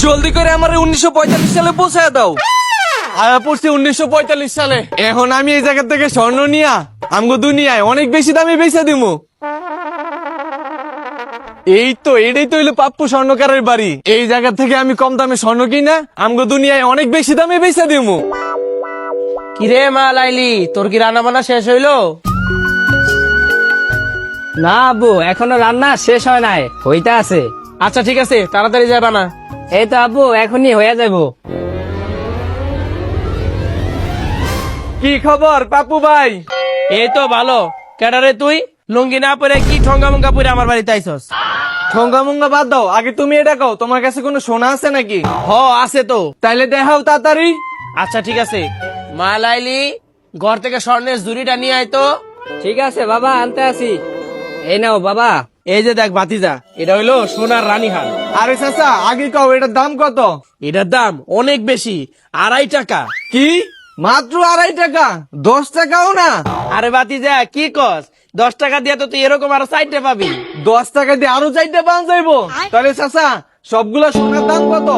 জলদি করে আমার 1945 সালে পৌঁছায় দাও। আয়া পড়ছি 1945 সালে। এখন আমি এই জায়গা থেকে স্বর্ণ নিয়া আমগো দুনিয়ায় অনেক বেশি দামে বেচা দিমু। এটাই তো হইলো পাপ্পু স্বর্ণকারের বাড়ি। এই জায়গা থেকে আমি কম দামে স্বর্ণ কিনা আমগো দুনিয়ায় অনেক বেশি দামে বেচা দিমু। কিরে মা লাইলি, তোর কি রান্না বান্না শেষ হইলো? না আব্বু, এখনো রান্না শেষ হয় নাই, হইতে আছে। আচ্ছা ঠিক আছে, তাড়াতাড়ি যাবা না। এই তো আব্বু, এখনই হয়ে যাবো। কি খবর পাপ্পু ভাই? এই তো ভালো। কেডারে তুই লুঙ্গি না পরে কি ঠঙ্গা মঙ্গা পরে আমার বাড়িতে আইছস? ঠঙ্গা মুঙ্গা বাদ দাও, আগে তুমি এটা কও, তোমার কাছে কোনো সোনা আছে নাকি? হ আছে তো। তাইলে দেখাও তাড়াতাড়ি। আচ্ছা ঠিক আছে, মা লাইলি ঘর থেকে স্বর্ণের জুড়িটা নিয়ে আয় তো। ঠিক আছে বাবা, আনতে আসি। এই নাও বাবা। এই যে দেখ ভাতিজা, এটা হইলো সোনার রানীহার। আরে চাচা আগে কও এটার দাম কত? এটার দাম অনেক বেশি, 2.5 টাকা। কি মাত্র 2.5 টাকা? 10 টাকাও না? আরে ভাতিজা কি কস, 10 টাকা দিয়ে তো তুই এরকম আরো 4টে পাবি। 10 টাকা দিয়ে আরো 4টা পাওয়া যাইবো? তাহলে চাচা সবগুলা সোনার দাম কত?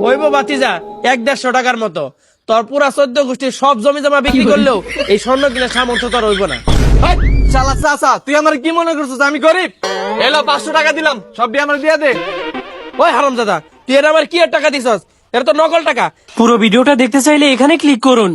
হইব ভাতিজা 150 টাকার মতো। তোর পুরা 14 গোষ্ঠীর সব জমি জমা বিক্রি করলেও এই স্বর্ণ কিনা সামর্থ্য তোর হইব না। হেৎ, শালা চাচা তুই আমার কি মনে করছিস আমি গরিব? এলো 500 টাকা দিলাম, সব দিয়ে আমার দিয়ে দে। ওই হারামজাদা, তুই এর আমার কি এর টাকা দিছস? এর তো নকল টাকা। পুরো ভিডিওটা দেখতে চাইলে এখানে ক্লিক করুন।